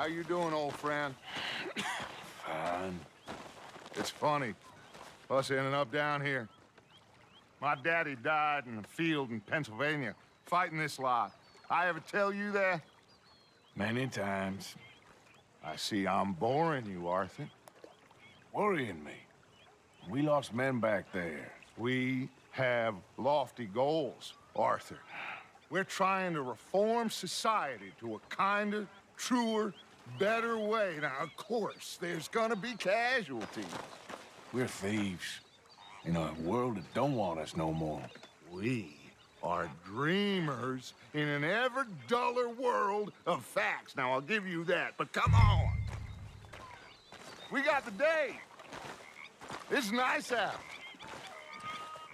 How you doing, old friend? Fine. It's funny, us ending up down here. My daddy died in a field in Pennsylvania, fighting this lot. I ever tell you that? Many times. I see I'm boring you, Arthur. Worrying me. We lost men back there. We have lofty goals, Arthur. We're trying to reform society to a kinder, truer, better way. Now, of course, there's gonna be casualties. We're thieves. In a world that don't want us no more. We are dreamers in an ever duller world of facts. Now, I'll give you that, but come on. We got the day. It's nice out.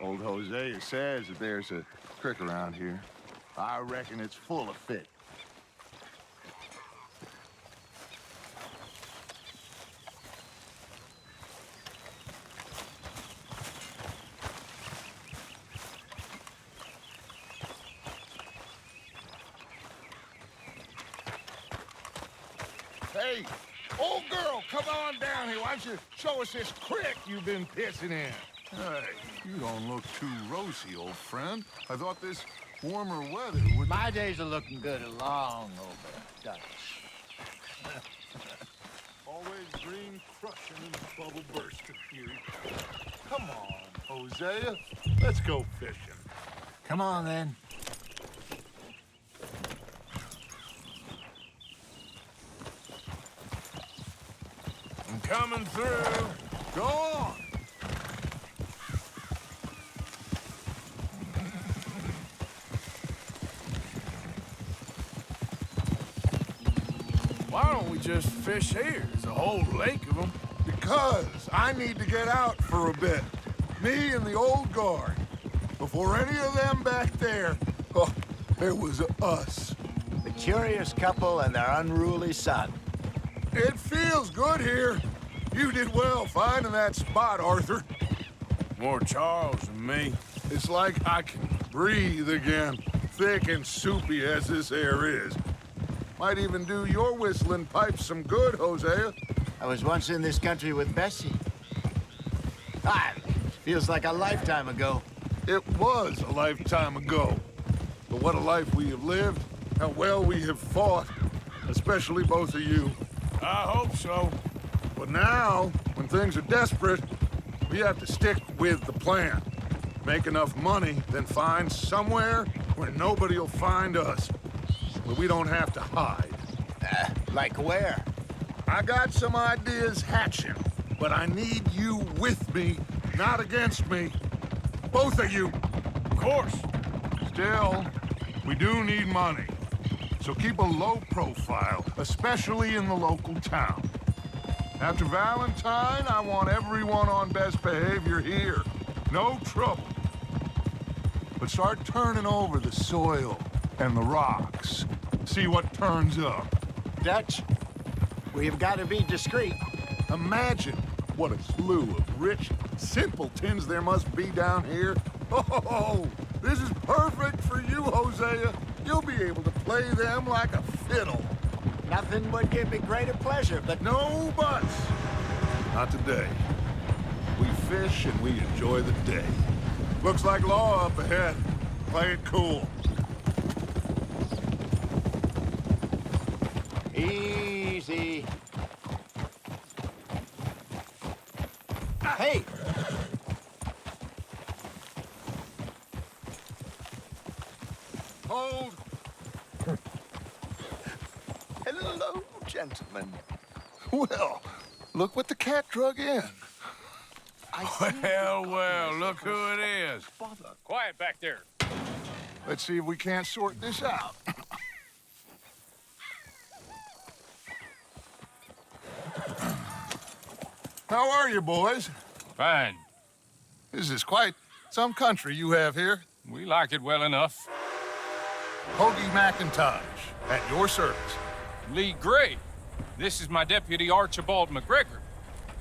Old Hosea says that there's a creek around here. I reckon it's full of fish. Hey, old girl, come on down here. Why don't you show us this creek you've been pissing in? Hey, you don't look too rosy, old friend. I thought this warmer weather would... My days are looking good along over Dutch. Always green crushing and bubble bursting here. Come on, Hosea. Let's go fishing. Come on, then. I'm coming through. Go on. Why don't we just fish here? There's a whole lake of them. Because I need to get out for a bit. Me and the old guard. Before any of them back there, oh, there was us. The curious couple and their unruly son. It feels good here. You did well finding that spot, Arthur. More Charles than me. It's like I can breathe again, thick and soupy as this air is. Might even do your whistling pipes some good, Hosea. I was once in this country with Bessie. Ah, feels like a lifetime ago. It was a lifetime ago. But what a life we have lived, how well we have fought, especially both of you. I hope so. But now, when things are desperate, we have to stick with the plan. Make enough money, then find somewhere where nobody will find us. Where we don't have to hide. Like where? I got some ideas hatching, but I need you with me, not against me. Both of you. Of course. Still, we do need money. So keep a low profile, especially in the local town. After Valentine, I want everyone on best behavior here. No trouble. But start turning over the soil and the rocks. See what turns up. Dutch, we've got to be discreet. Imagine what a slew of rich simpletons there must be down here. Oh, this is perfect for you, Hosea. You'll be able to play them like a fiddle. Nothing would give me greater pleasure, but No buts. Not today. We fish and we enjoy the day. Looks like law up ahead. Play it cool. easy. Hey! Hold. Hello, gentlemen. Well, look what the cat drug in. Well, look who it is. Quiet back there. Let's see if we can't sort this out. How are you, boys? Fine. This is quite some country you have here. We like it well enough. Hoagie McIntosh, at your service. Lee Gray. This is my deputy, Archibald McGregor.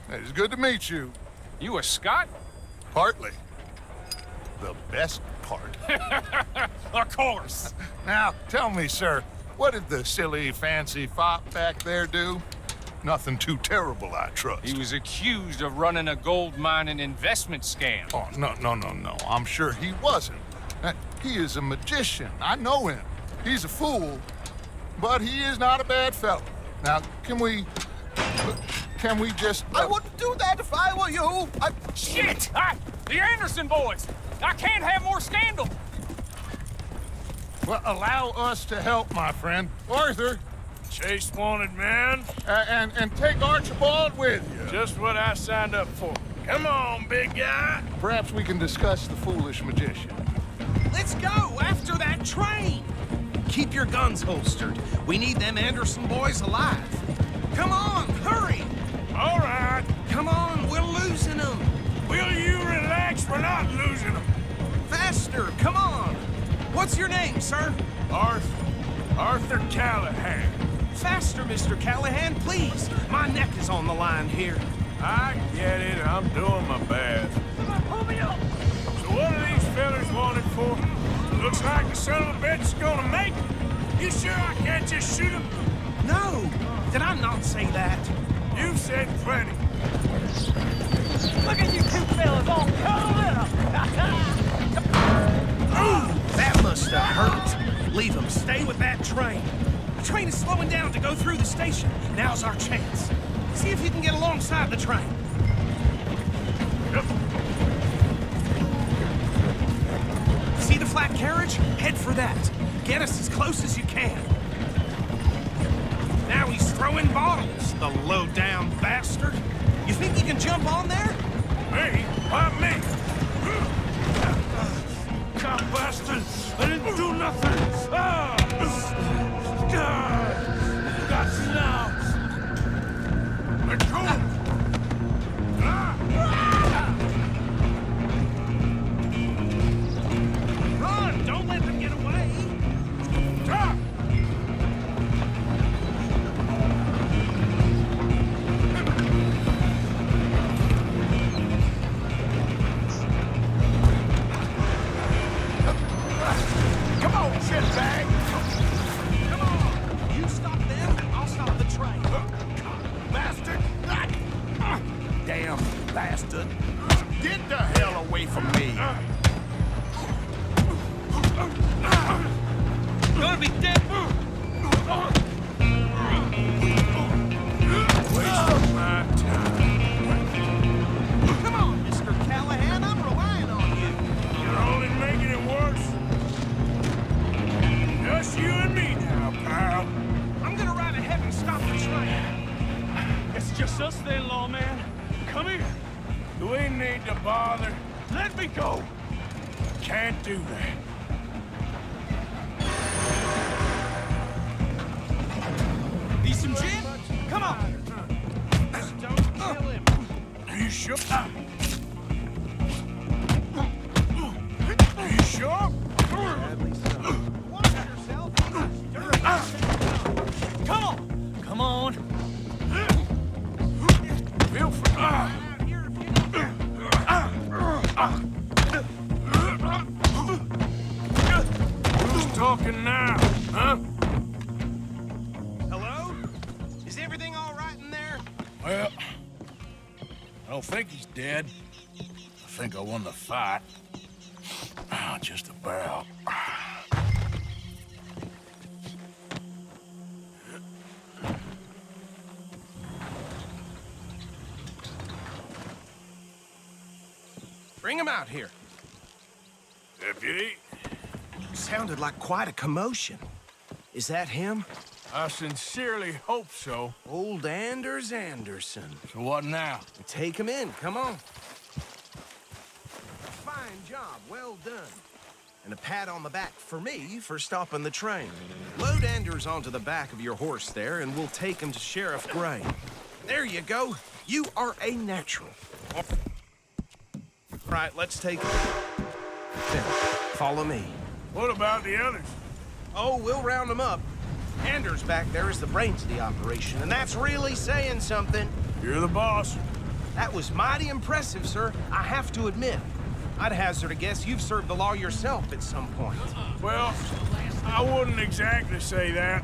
It's good to meet you. You a Scot? Partly. The best part. Of course. Now, tell me, sir, What did the silly, fancy fop back there do? Nothing too terrible, I trust. He was accused of running a gold mining investment scam. Oh, no. I'm sure he wasn't. He is a magician. I know him. He's a fool, but he is not a bad fellow. Now, can we just... I wouldn't do that if I were you. Shit! The Anderson boys! I can't have more scandal! Well, allow us to help, my friend. Arthur, Chase wanted man. and take Archibald with you. Just what I signed up for. Come on, big guy. Perhaps we can discuss the foolish magician. Let's go after that train. Keep your guns holstered. We need them Anderson boys alive. Come on, hurry. All right. Come on, we're losing them. Will you relax? We're not losing them. Faster, come on. What's your name, sir? Arthur Callahan. Faster, Mr. Callahan, please. My neck is on the line here. I get it. I'm doing my best. Pull me up. So what are these fellas wanted for? Looks like the son of a bitch is gonna make it. You sure I can't just shoot him? No, did I not say that? You said plenty. Look at you two fellas all cuddled up! That must have hurt. Leave them. Stay with that train. The train is slowing down to go through the station. Now's our chance. See if you can get alongside the train. See the flat carriage? Head for that. Get us as close as you can. Now he's throwing bottles, the low-down bastard. You think you can jump on there? Me? Why me? God bastard! I didn't do nothing! Got you now! Let go! Run! Don't let them get away! Come on, shitbag! Come on! You stop them, I'll stop the train. Bastard! Damn bastard. Get the hell away from me. Gonna be dead. Waste my time. Come on, Mr. Callahan, I'm relying on you. You're only making it worse. Just you and me now, pal. I'm gonna ride ahead and stop the train. It's just us then, lawman. Come here. Do we need to bother? Let me go. Can't do that. Need some gin? Come on. Don't kill him. You sure? You sure? Watch yourself. Come on. Come on. Feel free. Out here if you need to. Who's talking now, huh? Hello? Is everything all right in there? Well, I don't think he's dead. I think I won the fight. Just about. Bring him out here. Deputy, Sounded like quite a commotion. Is that him? I sincerely hope so. Old Anders Anderson. So what now? Take him in, come on. Fine job, well done. And a pat on the back for me for stopping the train. Load Anders onto the back of your horse there, and we'll take him to Sheriff Gray. There you go. You are a natural. Right, let's take it. Then, follow me. What about the others? Oh, we'll round them up. Anders back there is the brains of the operation, and that's really saying something. You're the boss. That was mighty impressive, sir. I have to admit. I'd hazard a guess you've served the law yourself at some point. Well, I wouldn't exactly say that.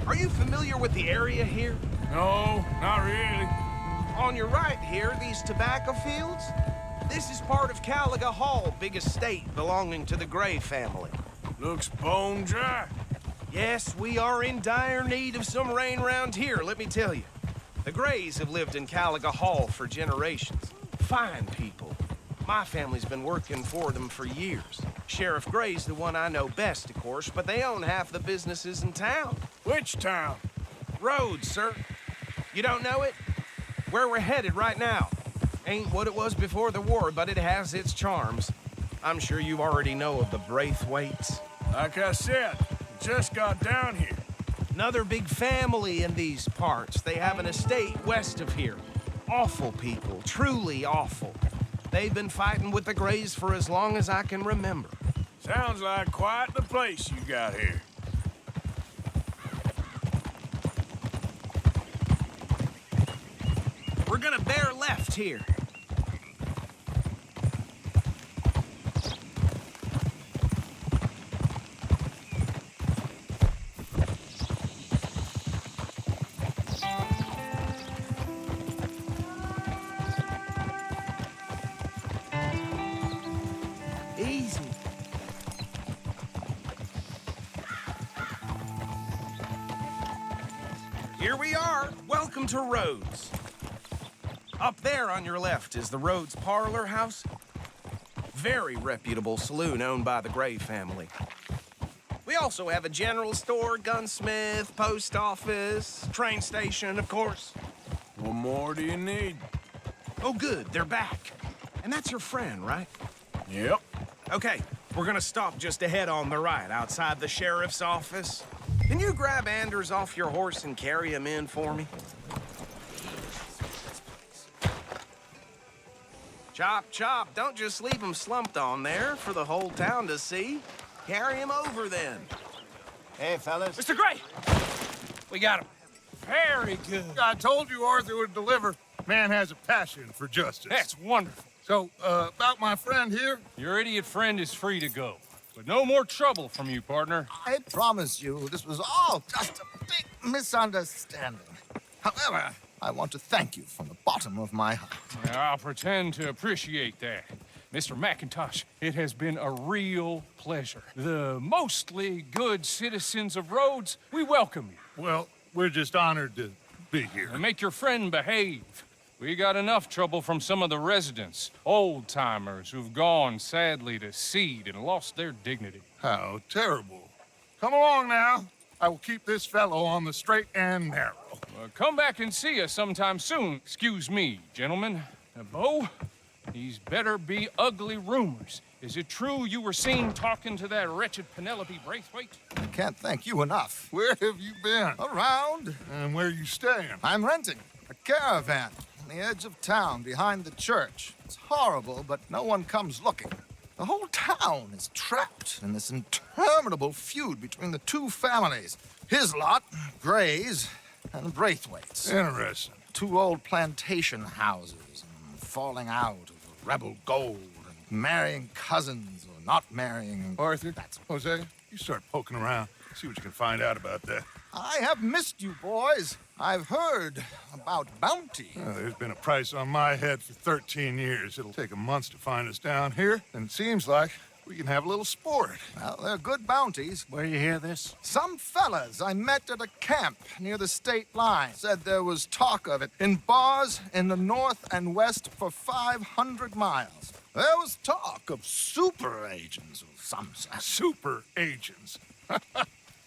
Are you familiar with the area here? No, not really. On your right here, these tobacco fields? This is part of Caliga Hall, big estate belonging to the Gray family. Looks bone dry. Yes, we are in dire need of some rain around here, let me tell you. The Grays have lived in Caliga Hall for generations. Fine people. My family's been working for them for years. Sheriff Gray's the one I know best, of course, but they own half the businesses in town. Which town? Rhodes, sir. You don't know it? Where we're headed right now. Ain't what it was before the war, but it has its charms. I'm sure you already know of the Braithwaites. Like I said, just got down here. Another big family in these parts. They have an estate west of here. Awful people, truly awful. They've been fighting with the Grays for as long as I can remember. Sounds like quite the place you got here. We're gonna bear left here. Easy. Here we are. Welcome to Rhodes. Up there on your left is the Rhodes Parlor House. Very reputable saloon owned by the Gray family. We also have a general store, gunsmith, post office, train station, of course. What more do you need? Oh, good, they're back. And that's your friend, right? Yep. Okay, we're gonna stop just ahead on the right, outside the sheriff's office. Can you grab Anders off your horse and carry him in for me? Chop, chop, don't just leave him slumped on there for the whole town to see. Carry him over then. Hey, fellas. Mr. Gray! We got him. Very good. I told you Arthur would deliver. Man has a passion for justice. That's wonderful. So, about my friend here? Your idiot friend is free to go. But no more trouble from you, partner. I promise you, this was all just a big misunderstanding. However, I want to thank you from the bottom of my heart. I'll pretend to appreciate that. Mr. McIntosh, it has been a real pleasure. The mostly good citizens of Rhodes, we welcome you. Well, we're just honored to be here. And make your friend behave. We got enough trouble from some of the residents, old-timers who've gone, sadly, to seed and lost their dignity. How terrible. Come along now. I will keep this fellow on the straight and narrow. Come back and see us sometime soon. Excuse me, gentlemen. Bo, these better be ugly rumors. Is it true you were seen talking to that wretched Penelope Braithwaite? I can't thank you enough. Where have you been? Around, And where you staying? I'm renting a caravan on the edge of town behind the church. It's horrible, but no one comes looking. The whole town is trapped in this interminable feud between the two families. His lot, Gray's, and Braithwaite's. Interesting. Two old plantation houses, and falling out of rebel gold, and marrying cousins or not marrying. Arthur, Jose, you start poking around. See what you can find out about that. I have missed you, boys. I've heard about bounty. Well, there's been a price on my head for 13 years. It'll take 'em months to find us down here, and it seems like we can have a little sport. Well, they're good bounties. Where you hear this? Some fellas I met at a camp near the state line said there was talk of it in bars in the north and west for 500 miles. There was talk of super agents of some sort. Super agents.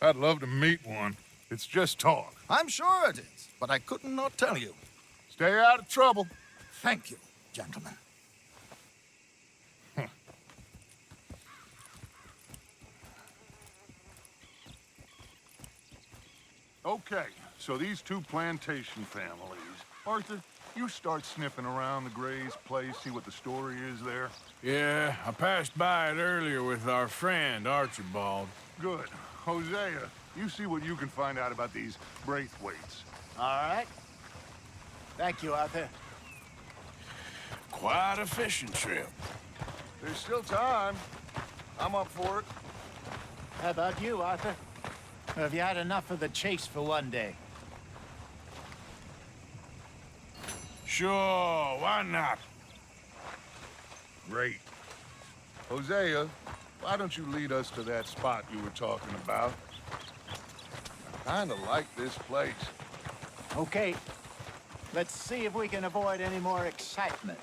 I'd love to meet one. It's just talk. I'm sure it is, but I couldn't not tell you. Stay out of trouble. Thank you, gentlemen. Okay, so these two plantation families. Arthur, you start sniffing around the Gray's place, see what the story is there. Yeah, I passed by it earlier with our friend, Archibald. Good. Hosea, you see what you can find out about these Braithwaites. All right. Thank you, Arthur. Quite a fishing trip. There's still time. I'm up for it. How about you, Arthur? Or have you had enough of the chase for one day? Sure, why not? Great. Hosea, why don't you lead us to that spot you were talking about? I kinda like this place. Okay. Let's see if we can avoid any more excitement.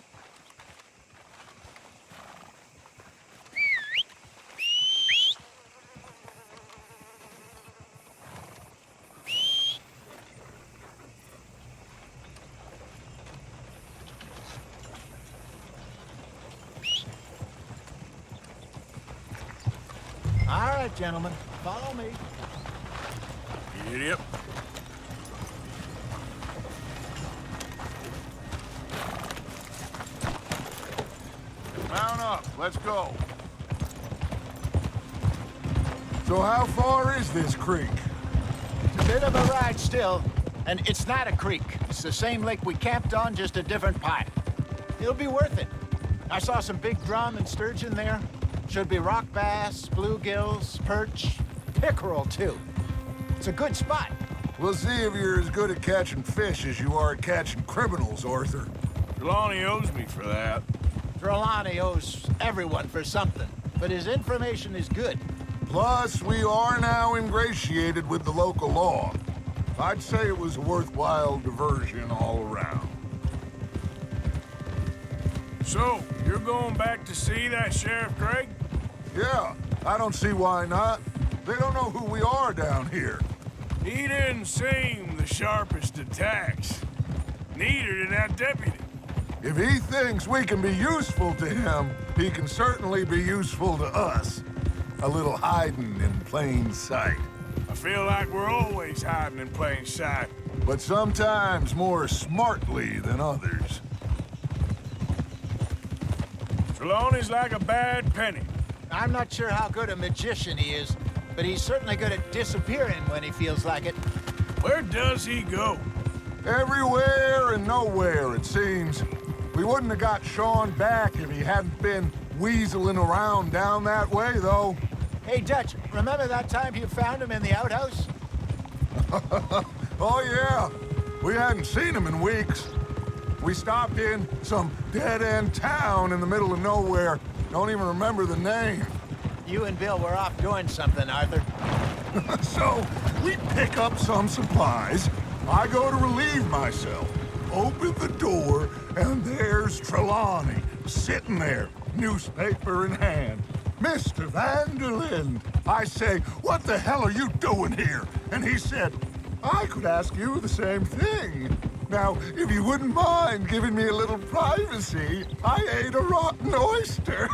All right, gentlemen, follow me. Yep. Mount up, let's go. So how far is this creek? It's a bit of a ride still, and it's not a creek. It's the same lake we camped on, just a different pipe. It'll be worth it. I saw some big drum and sturgeon there. Should be rock bass, bluegills, perch, pickerel too. It's a good spot. We'll see if you're as good at catching fish as you are at catching criminals, Arthur. Trelawney owes me for that. Trelawney owes everyone for something, but his information is good. Plus, we are now ingratiated with the local law. I'd say it was a worthwhile diversion all around. So, you're going back to see that Sheriff Craig? Yeah, I don't see why not. They don't know who we are down here. He didn't seem the sharpest attacks. Neither did that deputy. If he thinks we can be useful to him, he can certainly be useful to us. A little hiding in plain sight. I feel like we're always hiding in plain sight. But sometimes more smartly than others. Trelawney's like a bad penny. I'm not sure how good a magician he is, but he's certainly good at disappearing when he feels like it. Where does he go? Everywhere and nowhere, it seems. We wouldn't have got Sean back if he hadn't been weaseling around down that way, though. Hey, Dutch, remember that time you found him in the outhouse? Oh, yeah. We hadn't seen him in weeks. We stopped in some dead-end town in the middle of nowhere. Don't even remember the name. You and Bill were off doing something, Arthur. So, we pick up some supplies. I go to relieve myself. Open the door, and there's Trelawney, sitting there, newspaper in hand. Mr. Van der Linde. I say, what the hell are you doing here? And he said, I could ask you the same thing. Now, if you wouldn't mind giving me a little privacy, I ate a rotten oyster.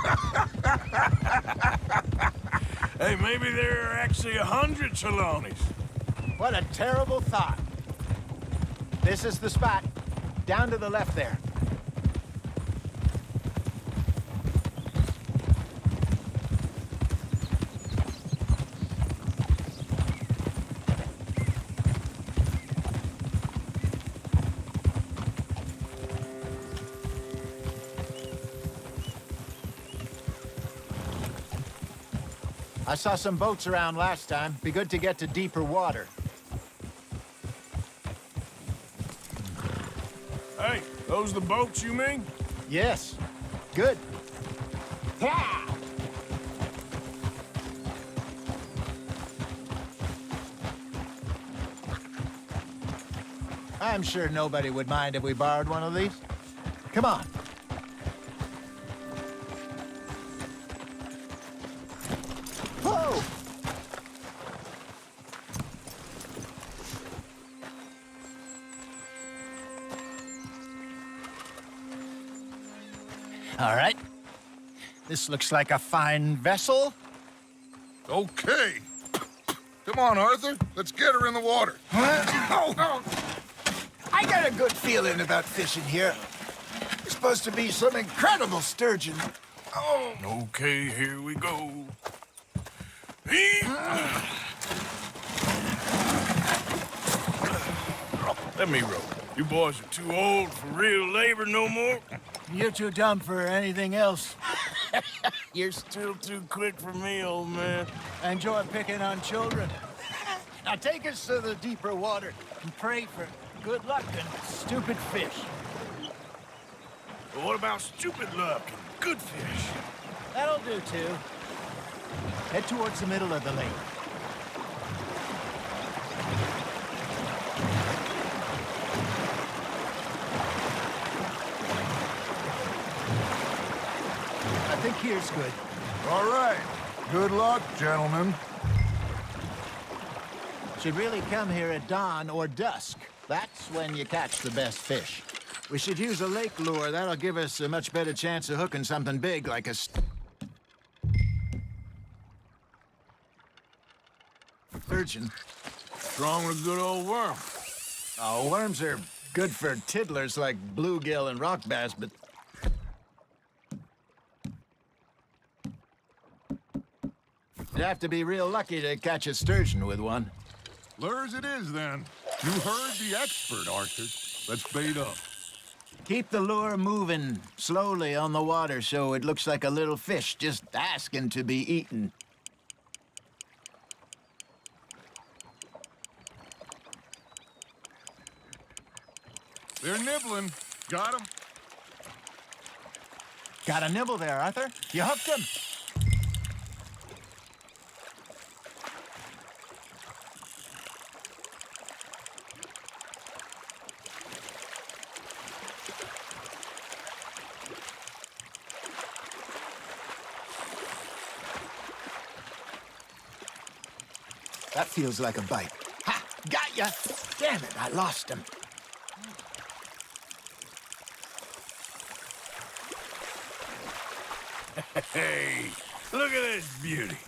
Hey, maybe there are actually 100 Trelawneys. What a terrible thought. This is the spot. Down to the left there. I saw some boats around last time. Be good to get to deeper water. Hey, those the boats you mean? Yes. Good. Yeah! I'm sure nobody would mind if we borrowed one of these. Come on. Whoa! All right. This looks like a fine vessel. Okay. Come on, Arthur. Let's get her in the water. I got a good feeling about fishing here. There's supposed to be some incredible sturgeon. Oh. Okay, here we go. Let me row. You boys are too old for real labor no more. You're too dumb for anything else. You're still too quick for me, old man. Enjoy picking on children. Now take us to the deeper water and pray for good luck and stupid fish. But what about stupid luck and good fish? That'll do, too. Head towards the middle of the lake. I think here's good. All right. Good luck, gentlemen. Should really come here at dawn or dusk. That's when you catch the best fish. We should use a lake lure. That'll give us a much better chance of hooking something big like a sturgeon. Strong with a good old worm. Oh, worms are good for tiddlers like bluegill and rock bass, but you'd have to be real lucky to catch a sturgeon with one. Lures it is, then. You heard the expert, Arthur. Let's bait up. Keep the lure moving slowly on the water so it looks like a little fish just asking to be eaten. They're nibbling. Got 'em. Got a nibble there, Arthur. You hooked him. That feels like a bite. Ha! Got ya! Damn it, I lost him. Hey, look at this beauty.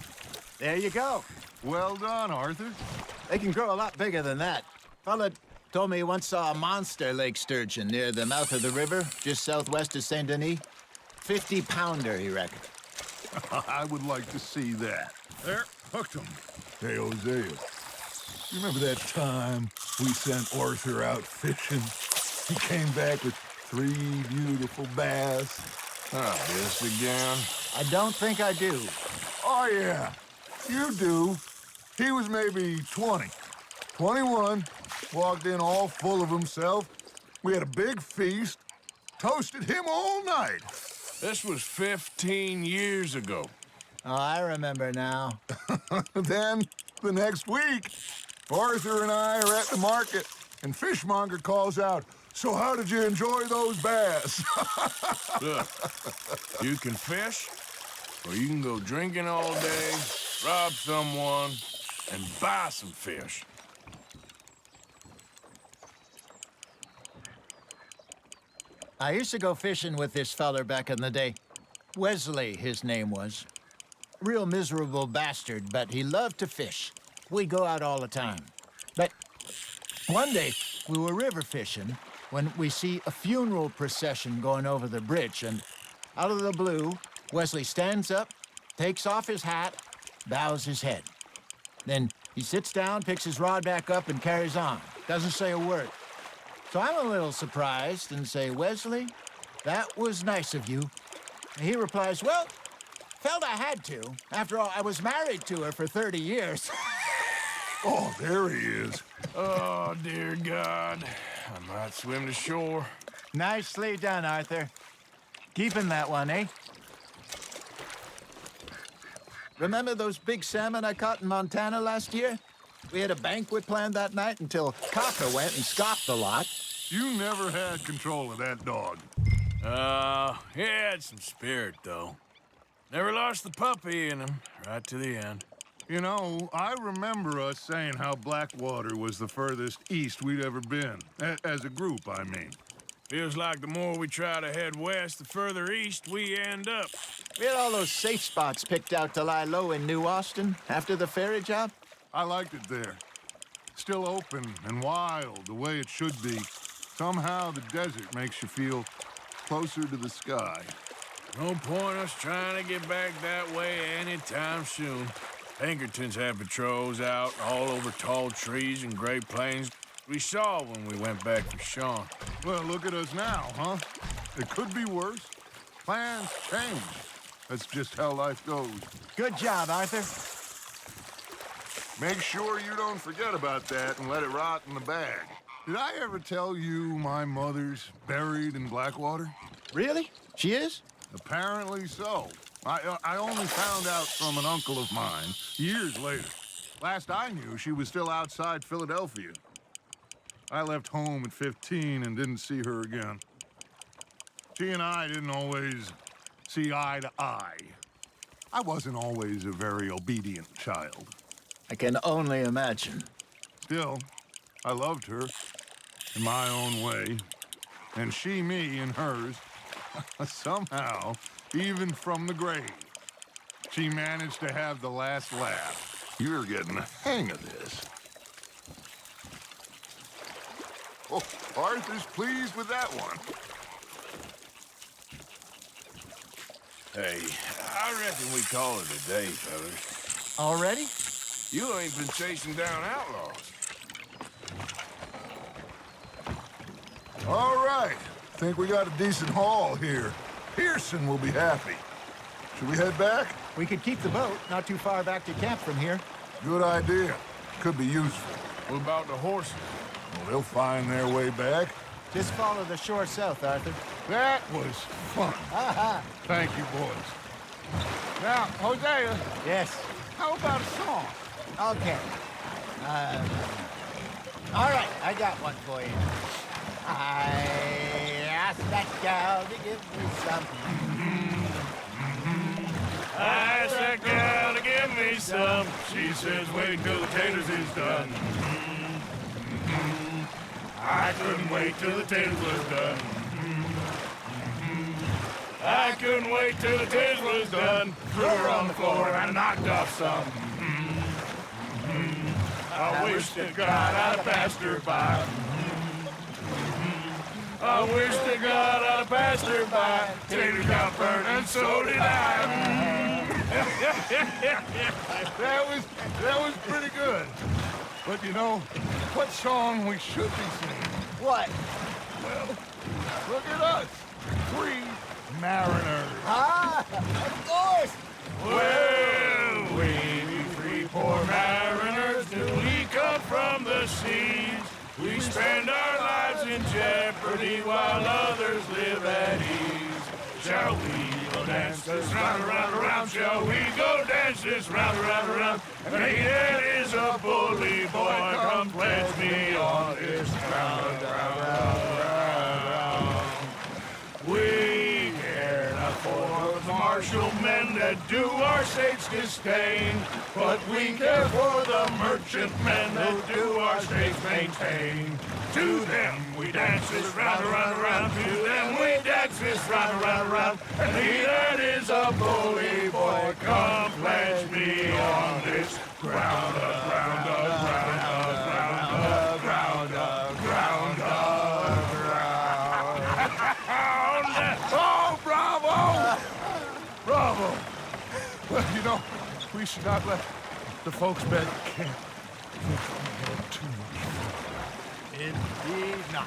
There you go. Well done, Arthur. They can grow a lot bigger than that. Fella told me he once saw a monster lake sturgeon near the mouth of the river, just southwest of Saint Denis. 50-pounder, he reckoned. I would like to see that. There, hooked him. Hey, Hosea, you remember that time we sent Arthur out fishing? He came back with 3 beautiful bass. Ah, this again? I don't think I do. Oh, yeah. You do. He was maybe 20. 21. Walked in all full of himself. We had a big feast. Toasted him all night. This was 15 years ago. Oh, I remember now. Then, the next week, Arthur and I are at the market, and Fishmonger calls out, "So how did you enjoy those bass?" Look, you can fish, or you can go drinking all day, rob someone, and buy some fish. I used to go fishing with this feller back in the day. Wesley, his name was. Real miserable bastard, but he loved to fish. We'd go out all the time. But one day, we were river fishing when we see a funeral procession going over the bridge, and out of the blue, Wesley stands up, takes off his hat, bows his head. Then he sits down, picks his rod back up, and carries on. Doesn't say a word. So I'm a little surprised and say, "Wesley, that was nice of you." And he replies, "Well, felt I had to. After all, I was married to her for 30 years. Oh, there he is. Oh, dear God. I might swim to shore. Nicely done, Arthur. Keeping that one, eh? Remember those big salmon I caught in Montana last year? We had a banquet planned that night until Cocker went and scoffed the lot. You never had control of that dog. He had some spirit, though. Never lost the puppy in him, right to the end. You know, I remember us saying how Blackwater was the furthest east we'd ever been. As a group, I mean. Feels like the more we try to head west, the further east we end up. We had all those safe spots picked out to lie low in New Austin after the ferry job. I liked it there. Still open and wild, the way it should be. Somehow the desert makes you feel closer to the sky. No point us trying to get back that way anytime soon. Pinkertons had patrols out all over tall trees and Great Plains. We saw when we went back for Sean. Well, look at us now, huh? It could be worse. Plans change. That's just how life goes. Good job, Arthur. Make sure you don't forget about that and let it rot in the bag. Did I ever tell you my mother's buried in Blackwater? Really? She is? Apparently so. I only found out from an uncle of mine years later. Last I knew, she was still outside Philadelphia. I left home at 15 and didn't see her again. She and I didn't always see eye to eye. I wasn't always a very obedient child. I can only imagine. Still, I loved her in my own way, and she me in hers. Somehow, even from the grave, she managed to have the last laugh. You're getting the hang of this. Oh, Arthur's pleased with that one. Hey, I reckon we call it a day, fellas. Already? You ain't been chasing down outlaws. All right. Think we got a decent haul here. Pearson will be happy. Should we head back? We could keep the boat not too far back to camp from here. Good idea. Could be useful. What about the horses? Well, they'll find their way back. Just follow the shore south, Arthur. That was fun. Thank you, boys. Now, Hosea, Yes. how about a song? Okay. All right, I got one for you. I asked that gal to give me some. I asked that gal to give me some. She says, wait till the taters is done. I couldn't wait till the taters was done. I couldn't wait till the taters was done. Threw her on the floor and I knocked off some. I wish to God I'd have passed her by. I wish to God I'd have passed her by. Taters got burned and so did I. That was pretty good. But you know, what song we should be singing? What? Well, look at us. 3 mariners. Of course! Well, we 3 poor mariners, do we come from the seas? We spend our lives in jeopardy while others live at ease. Shall we go dance this round, around, around? Shall we go dance this round, around, around? And he that is a bully boy, come pledge me on this ground, round, round, round. We care not for the martial men that do our state's disdain, but we care for the merchant men that do our state's maintain. To them we dance this round, around, around. To them we dance this round, around, around. And he that is a bully boy, come pledge me on this ground, ground, ground, ground, ground, ground, ground. Oh, bravo! Bravo! Well, you know, we should not let the folks back at camp think we had too much fun. Indeed not.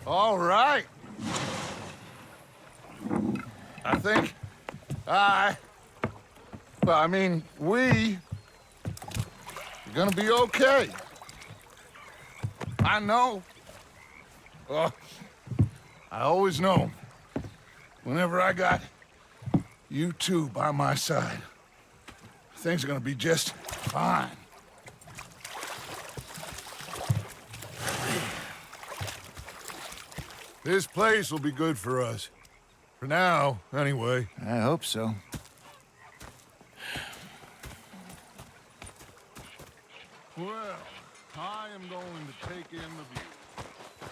All right. I think we are gonna be okay. I know. I always know. Whenever I got you two by my side, things are gonna be just fine. This place will be good for us. For now, anyway. I hope so. Well, I am going to take in the view.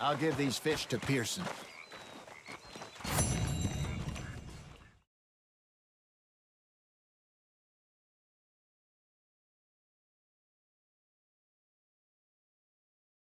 I'll give these fish to Pearson.